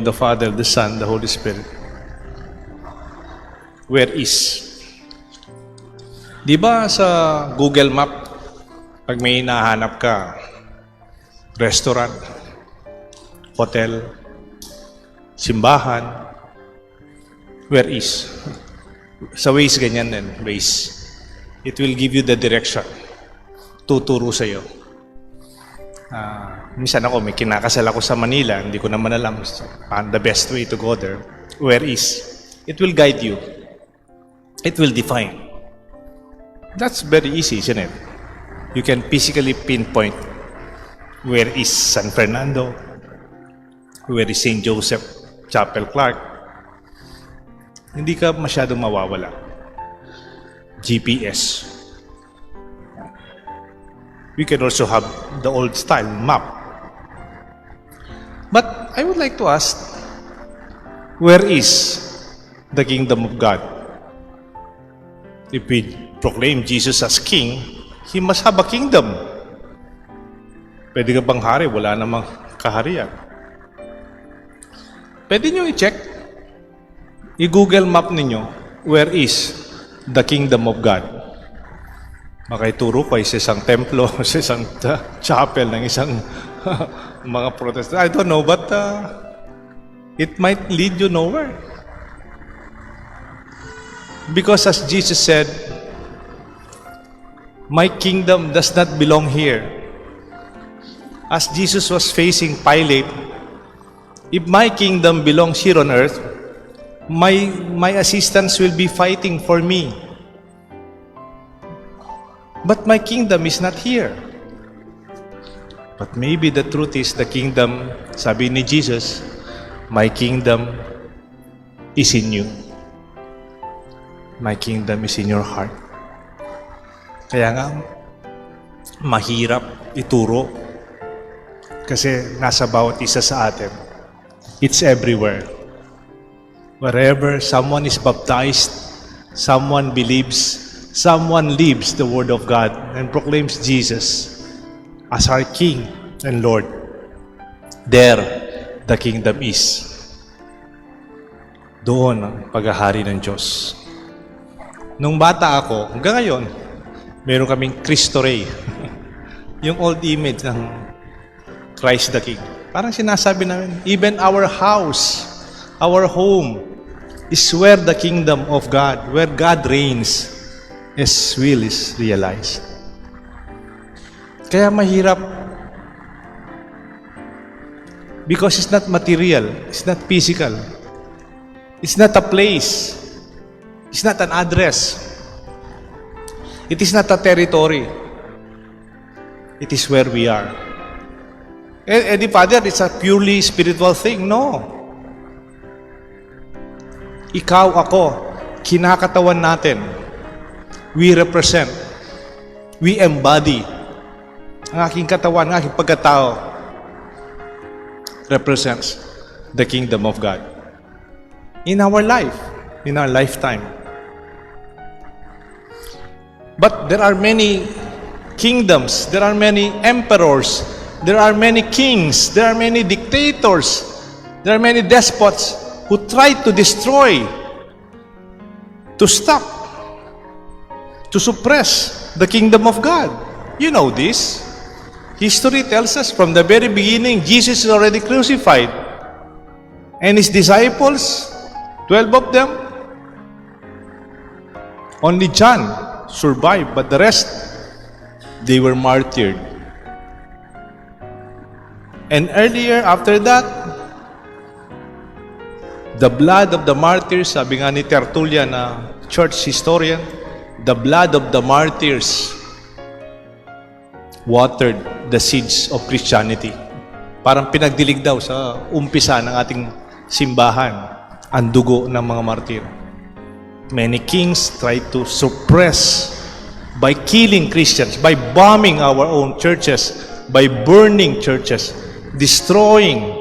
the Father, the Son, the Holy Spirit. Where is? Di ba sa Google Map, pag may hinahanap ka, restaurant, hotel, simbahan, where is? Sa Waze, ganyan din, Waze. It will give you the direction. Tuturo sa'yo. Minsan ako, may kinakasal ako sa Manila, hindi ko naman alam the best way to go there. Where is? It will guide you. It will define. That's very easy, isn't it? You can physically pinpoint where is San Fernando, where is St. Joseph Chapel Clark. Hindi ka masyadong mawawala. GPS. We can also have the old style map. But I would like to ask, where is the kingdom of God? If we proclaim Jesus as king, he must have a kingdom. Pwede ka bang hari? Wala namang kaharian. Pwede nyo i-check. I-Google map ninyo, where is the kingdom of God? Makaituro kayo sa isang templo, sa isang chapel ng isang mga Protestant. I don't know, but it might lead you nowhere. Because as Jesus said, my kingdom does not belong here. As Jesus was facing Pilate, if my kingdom belongs here on earth, my assistants will be fighting for me. But my kingdom is not here. But maybe the truth is the kingdom, sabi ni Jesus, my kingdom is in you. My kingdom is in your heart. Kaya nga, mahirap ituro. Kasi nasa bawat isa sa atin. It's everywhere. Wherever someone is baptized, someone believes, someone lives the Word of God and proclaims Jesus as our King and Lord. There, the kingdom is. Doon ang paghahari ng Diyos. Nung bata ako, hanggang ngayon, meron kaming Cristo Rey. Yung old image ng Christ the King. Parang sinasabi namin, even our house, our home, is where the kingdom of God, where God reigns, His will is realized. Kaya mahirap. Because it's not material. It's not physical. It's not a place. It's not an address. It is not a territory. It is where we are. And Father, it's a purely spiritual thing. No. Ikaw, ako, kinakatawan natin. We represent. We embody. Ang aking katawan, ang aking pagkatao represents the kingdom of God. In our life, in our lifetime. But there are many kingdoms, there are many emperors, there are many kings, there are many dictators, there are many despots who try to destroy, to stop, to suppress the kingdom of God. You know this. History tells us from the very beginning, Jesus is already crucified. And His disciples, 12 of them, only John survived, but the rest, they were martyred. And earlier, after that, the blood of the martyrs, sabi nga ni Tertullian, na church historian, the blood of the martyrs watered the seeds of Christianity. Parang pinagdilig daw sa umpisa ng ating simbahan ang dugo ng mga martir. Many kings tried to suppress by killing Christians, by bombing our own churches, by burning churches, destroying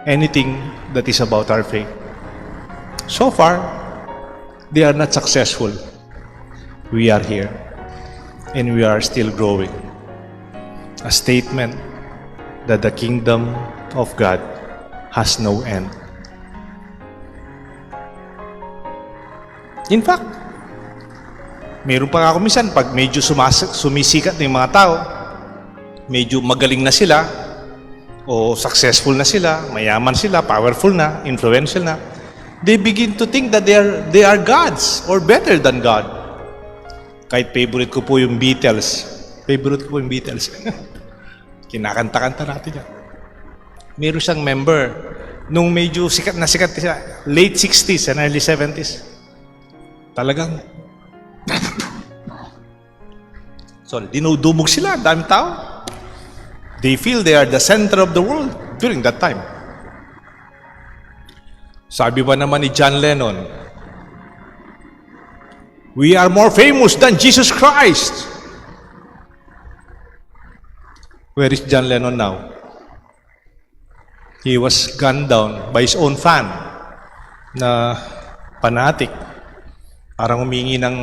anything that is about our faith. So far, they are not successful. We are here, and we are still growing. A statement that the kingdom of God has no end. In fact, meron pa ako minsan, pag medyo sumisikat na yung mga tao, medyo magaling na sila, o successful na sila, mayaman sila, powerful na, influential na, they begin to think that they are gods or better than God. Kahit favorite ko po yung Beatles. Kinakanta-kanta natin yan. Meron siyang member, nung medyo sikat siya, late 60s and early 70s. Talagang, dinudumog sila, daming tao. They feel they are the center of the world during that time. Sabi ba naman ni John Lennon, "We are more famous than Jesus Christ." Where is John Lennon now? He was gunned down by his own fan na fanatic. Parang humingi ng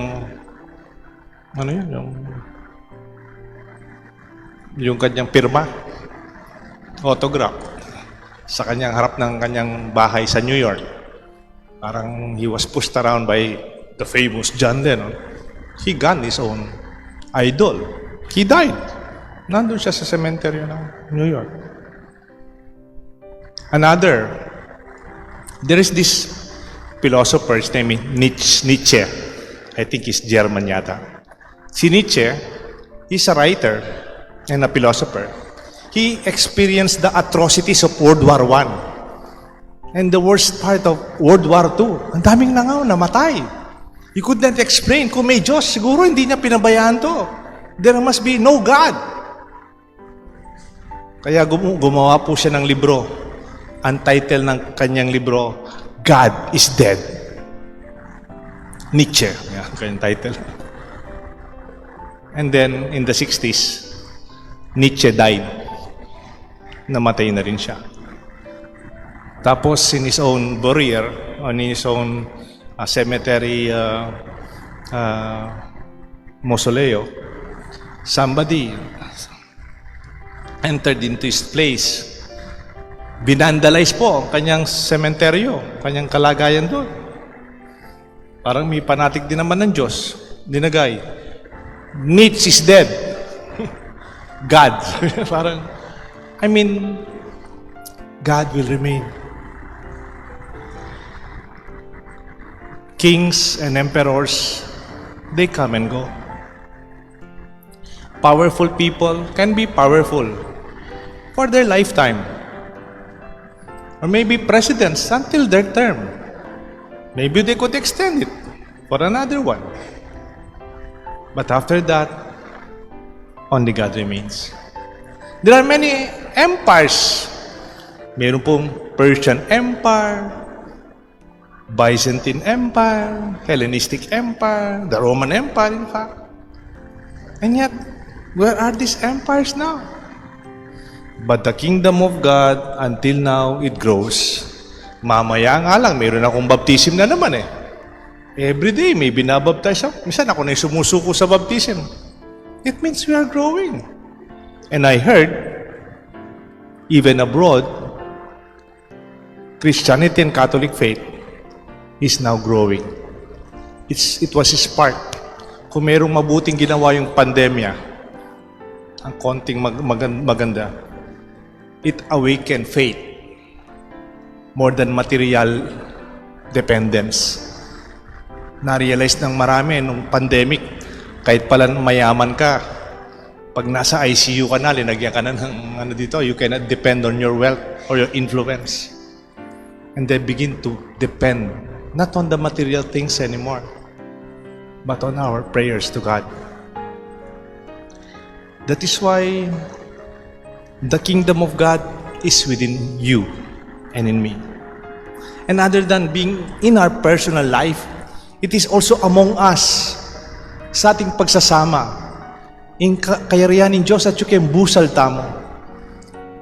yung kanyang pirma, autograph sa kanyang harap ng kanyang bahay sa New York. Parang he was pushed around by the famous John Lennon. He gunned his own idol. He died. Nandun siya sa cemetery ng New York. There is this philosopher, his name is Nietzsche. I think he's German yata. Si Nietzsche, he's a writer and a philosopher. He experienced the atrocities of World War I. And the worst part of World War II, ang daming namatay. He could not explain, kung may Diyos, siguro hindi niya pinabayaan to. There must be no God. Kaya gumawa po siya ng libro. Ang title ng kanyang libro, God is Dead. Nietzsche, kanyang title. And then, in the 60s, Nietzsche died. Namatay na rin siya. Tapos, in his own burial, on his own cemetery mausoleo, somebody entered into his place. Binandalize po ang kanyang sementeryo, kanyang kalagayan doon. Parang may fanatic din naman ng Diyos. Dinagay, Nietzsche is dead. God. Parang, God will remain. Kings and emperors, they come and go. Powerful people can be powerful for their lifetime. Or maybe presidents until their term. Maybe they could extend it for another one. But after that, only God remains. There are many empires. Meron pong Persian Empire, Byzantine Empire, Hellenistic Empire, the Roman Empire, in fact. And yet, where are these empires now? But the kingdom of God, until now, it grows. Mamaya nga lang, mayroon akong baptism na naman eh. Every day, may binabaptize ako. Minsan ako na sumusuko sa baptism. It means we are growing. And I heard, even abroad, Christianity and Catholic faith is now growing. It was a spark. Kung mayroong mabuting ginawa yung pandemya, ang konting maganda, it awakened faith more than material dependence. Na-realize ng marami nung pandemic, kahit pala mayaman ka, pag nasa ICU ka na, linagyan ka na ng dito, you cannot depend on your wealth or your influence. And they begin to depend not on the material things anymore, but on our prayers to God. That is why the kingdom of God is within you and in me. And other than being in our personal life, it is also among us sa ating pagsasama in kayarihan ng Diyos at yung busal tamo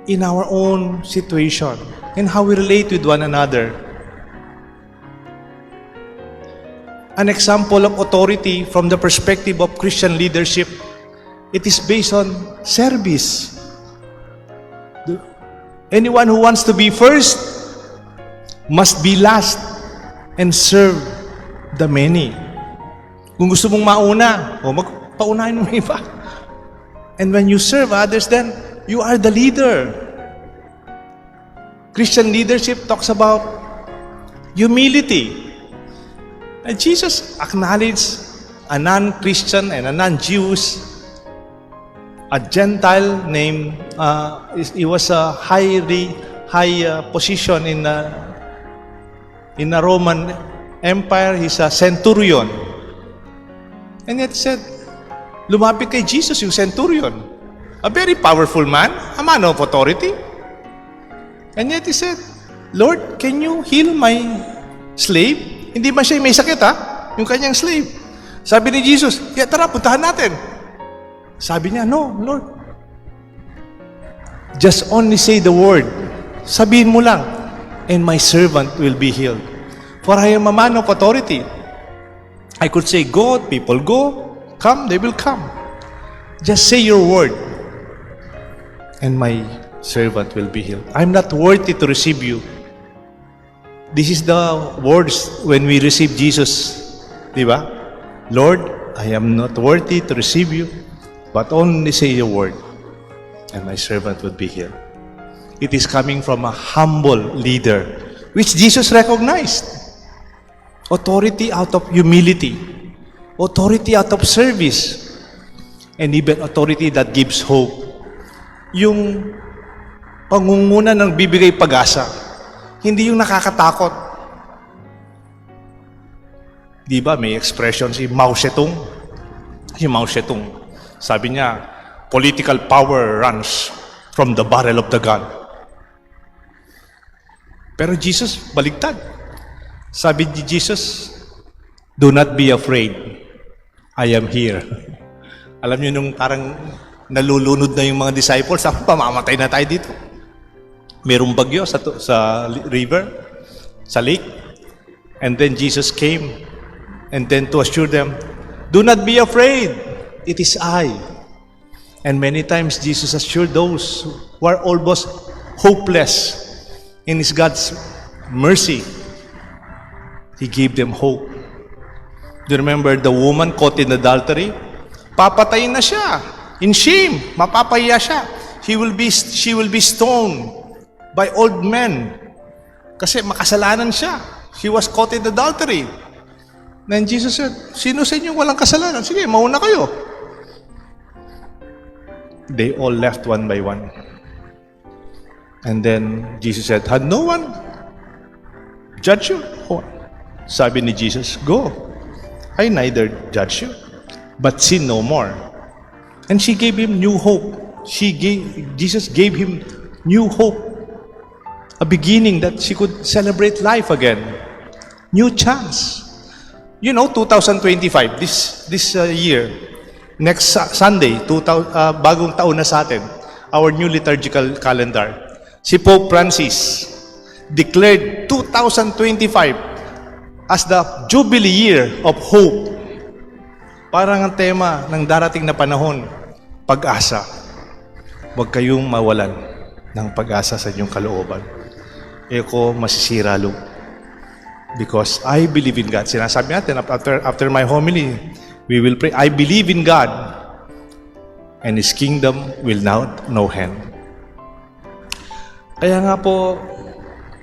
in our own situation and how we relate with one another. An example of authority from the perspective of Christian leadership, it is based on service. Anyone who wants to be first must be last and serve the many. Kung gusto mong mauna, magpaunahin mo iba. And when you serve others, then you are the leader. Christian leadership talks about humility. And Jesus acknowledged a non-Christian and a non-Jews, a Gentile named, he was a high position in the Roman Empire. He's a centurion. And yet he said, lumapit kay Jesus yung centurion. A very powerful man, a man of authority. And yet he said, Lord, can you heal my slave? Hindi ba siya may sakit yung kanyang slave? Sabi ni Jesus, tara, puntahan natin. Sabi niya, no, Lord. Just only say the word. Sabihin mo lang, and my servant will be healed. For I am a man of authority. I could say, go, people go. Come, they will come. Just say your word, and my servant will be healed. I'm not worthy to receive you. This is the words when we receive Jesus. Diba? Lord, I am not worthy to receive you, but only say your word, and my servant will be healed. It is coming from a humble leader, which Jesus recognized. Authority out of humility. Authority out of service. And even authority that gives hope. Yung pangunguna ng bibigay pag-asa. Hindi yung nakakatakot. Di ba may expression si Mao Zedong? Si Mao Zedong. Sabi niya, political power runs from the barrel of the gun. Pero Jesus, baligtad. Sabi ni Jesus, do not be afraid. I am here. Alam niyo nung parang nalulunod na yung mga disciples, pamamatay na tayo dito. Merong bagyo sa river, sa lake. And then Jesus came and then to assure them, do not be afraid. It is I. And many times Jesus assured those who are almost hopeless in His God's mercy. He gave them hope. Do you remember the woman caught in adultery? Papatayin na siya. In shame, mapapahiya siya. She will be stoned by old men. Kasi makasalanan siya. She was caught in adultery. Then Jesus said, sino sa inyo walang kasalanan? Sige, mauna kayo. They all left one by one. And then Jesus said, had no one judged you? Sabi ni Jesus, go. I neither judge you, but sin no more. And she gave him new hope. Jesus gave him new hope. A beginning that she could celebrate life again. New chance. You know, 2025, this year, next Sunday, bagong taon na sa atin, our new liturgical calendar, si Pope Francis declared 2025 as the Jubilee Year of Hope. Parang ang tema ng darating na panahon, pag-asa. Huwag kayong mawalan ng pag-asa sa inyong kalooban. Ko masisira, Lord. Because I believe in God. Sinasabi natin, after my homily, we will pray, I believe in God, and His kingdom will now no end. Kaya nga po,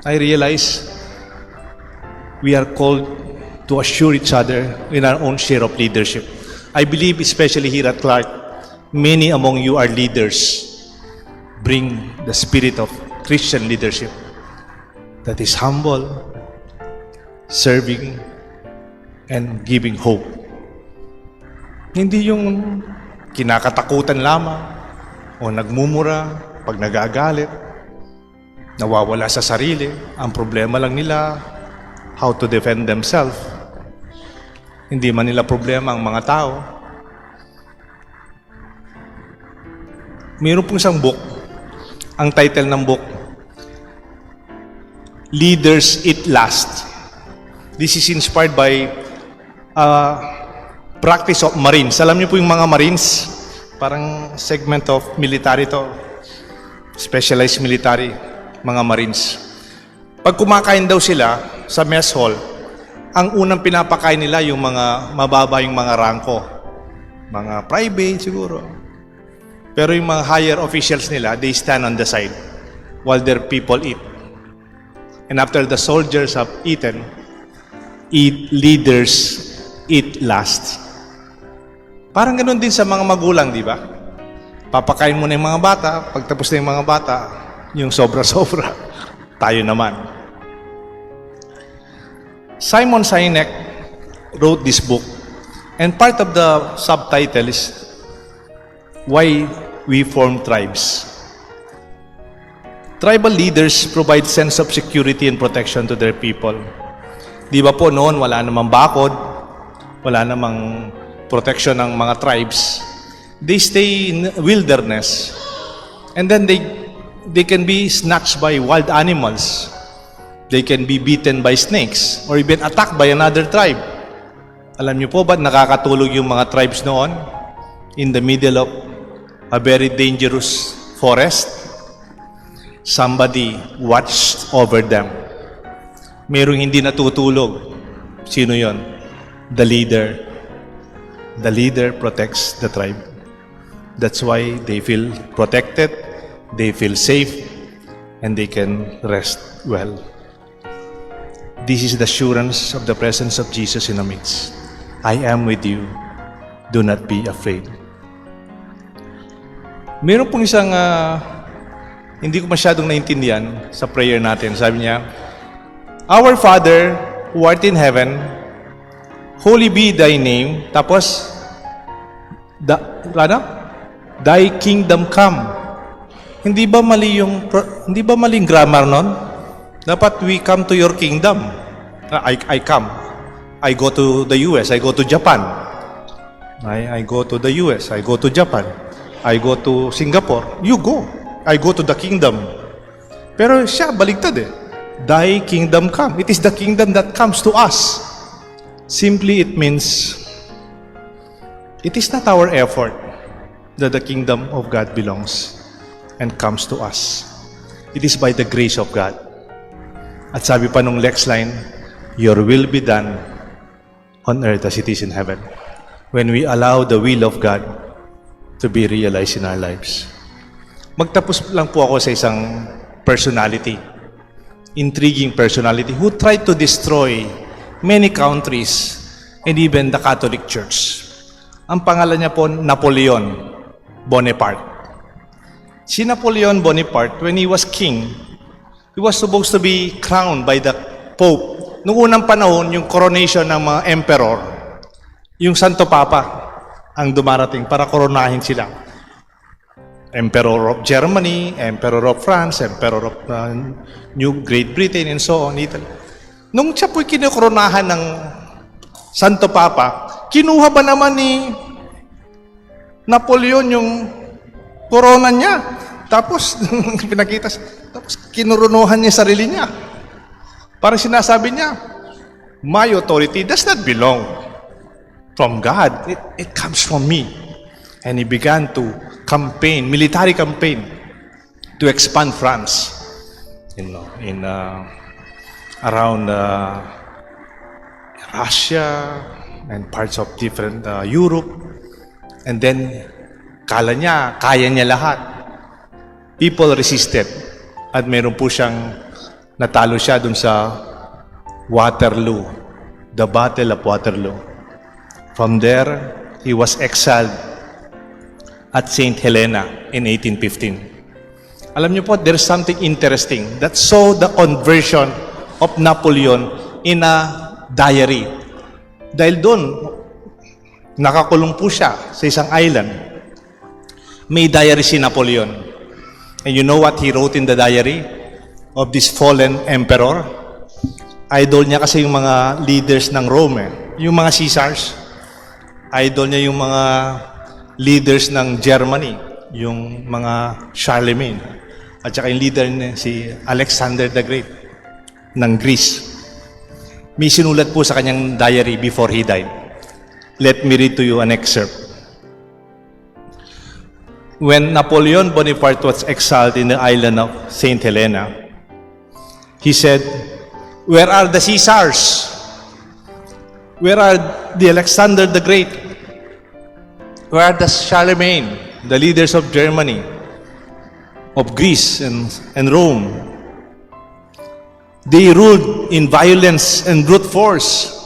I realize we are called to assure each other in our own share of leadership. I believe, especially here at Clark, many among you are leaders. Bring the spirit of Christian leadership that is humble, serving, and giving hope. Hindi yung kinakatakutan lamang o nagmumura pag nagagalit, nawawala sa sarili. Ang problema lang nila, how to defend themselves. Hindi man nila problema ang mga tao. Mayroon pong isang book. Ang title ng book, Leaders Eat Last. This is inspired by practice of Marines. Alam niyo po yung mga Marines, parang segment of military to, specialized military. mga Marines. Pag kumakain daw sila sa mess hall, ang unang pinapakain nila yung mga mababa yung mga rangko. Mga private siguro. Pero yung mga higher officials nila, they stand on the side while their people eat. And after the soldiers have eaten, leaders eat last. Parang ganun din sa mga magulang, di ba? Papakain mo na yung mga bata, pagtapos na yung mga bata, yung sobra-sobra, tayo naman. Simon Sinek wrote this book, and part of the subtitle is Why We Form Tribes. Tribal leaders provide sense of security and protection to their people. Di ba po noon, wala namang bakod, wala namang protection ng mga tribes. They stay in wilderness, and then they can be snatched by wild animals. They can be beaten by snakes or even attacked by another tribe. Alam niyo po ba nakakatulog yung mga tribes noon in the middle of a very dangerous forest? Somebody watched over them. Merong hindi natutulog. Sino yon? The leader. The leader protects the tribe. That's why they feel protected, they feel safe, and they can rest well. This is the assurance of the presence of Jesus in our midst. I am with you. Do not be afraid. Meron pong isang hindi ko masyadong naintindihan sa prayer natin. Sabi niya, Our Father who art in heaven, holy be thy name. Tapos, thy kingdom come. Hindi ba maling grammar nun? Dapat we come to your kingdom. I come. I go to the US. I go to Japan. I go to the US. I go to Japan. I go to Singapore. You go. I go to the kingdom. Pero siya, baligtad eh. Thy kingdom come. It is the kingdom that comes to us. Simply, it means, it is not our effort that the kingdom of God belongs and comes to us. It is by the grace of God. At sabi pa nung next line, your will be done on earth as it is in heaven. When we allow the will of God to be realized in our lives. Magtapos lang po ako sa isang personality, intriguing personality who tried to destroy many countries and even the Catholic Church. Ang pangalan niya po, Napoleon Bonaparte. Si Napoleon Bonaparte, when he was king, he was supposed to be crowned by the Pope. Noong unang panahon, yung coronation ng mga emperor, yung Santo Papa ang dumarating para koronahin sila. Emperor of Germany, Emperor of France, Emperor of New Great Britain, and so on, Italy. Nung siya po'y kinokoronahan ng Santo Papa, kinuha ba naman ni Napoleon yung korona niya? Tapos, pinakita, tapos kinurunuhan niya sarili niya. Parang sinasabi niya, my authority does not belong from God. It comes from me. And he began to campaign, military campaign, to expand France. Around Russia and parts of different Europe. And then, kala niya, kaya niya lahat. People resisted. At meron po siyang natalo siya dun sa Waterloo, the Battle of Waterloo. From there, he was exiled at St. Helena in 1815. Alam niyo po, there's something interesting that saw the conversion of Napoleon in a diary. Dahil doon, nakakulong po siya sa isang island. May diary si Napoleon. And you know what he wrote in the diary of this fallen emperor? Idol niya kasi yung mga leaders ng Rome. Yung mga Caesars. Idol niya yung mga leaders ng Germany. Yung mga Charlemagne. At saka yung leader niya, si Alexander the Great ng Greece. May sinulat po sa kanyang diary before he died. Let me read to you an excerpt. When Napoleon Bonaparte was exiled in the island of St. Helena, He said, "Where are the Caesars? Where are the Alexander the Great? Where are the Charlemagne, the leaders of Germany, of Greece and Rome? They ruled in violence and brute force.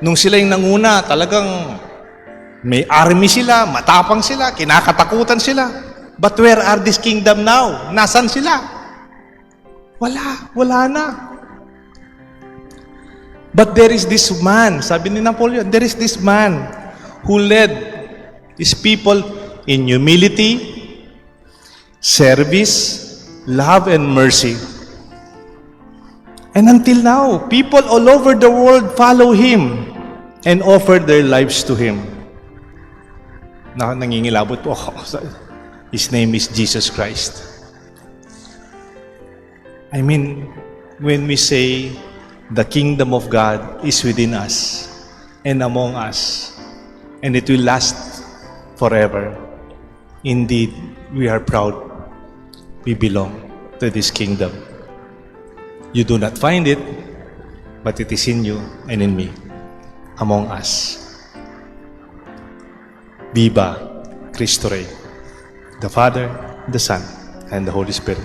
Nung sila yung nanguna, talagang may army sila, matapang sila, kinakatakutan sila. But where are this kingdom now? Nasaan sila? Wala na. But there is this man, sabi ni Napoleon, there is this man who led his people in humility, service, love, and mercy. And until now, people all over the world follow him and offer their lives to him." Nangingilabot po ako. His name is Jesus Christ. I mean, when we say the kingdom of God is within us and among us, and it will last forever, indeed, we are proud we belong to this kingdom. You do not find it, but it is in you and in me, among us. Viva Cristo Rey, the Father, the Son, and the Holy Spirit.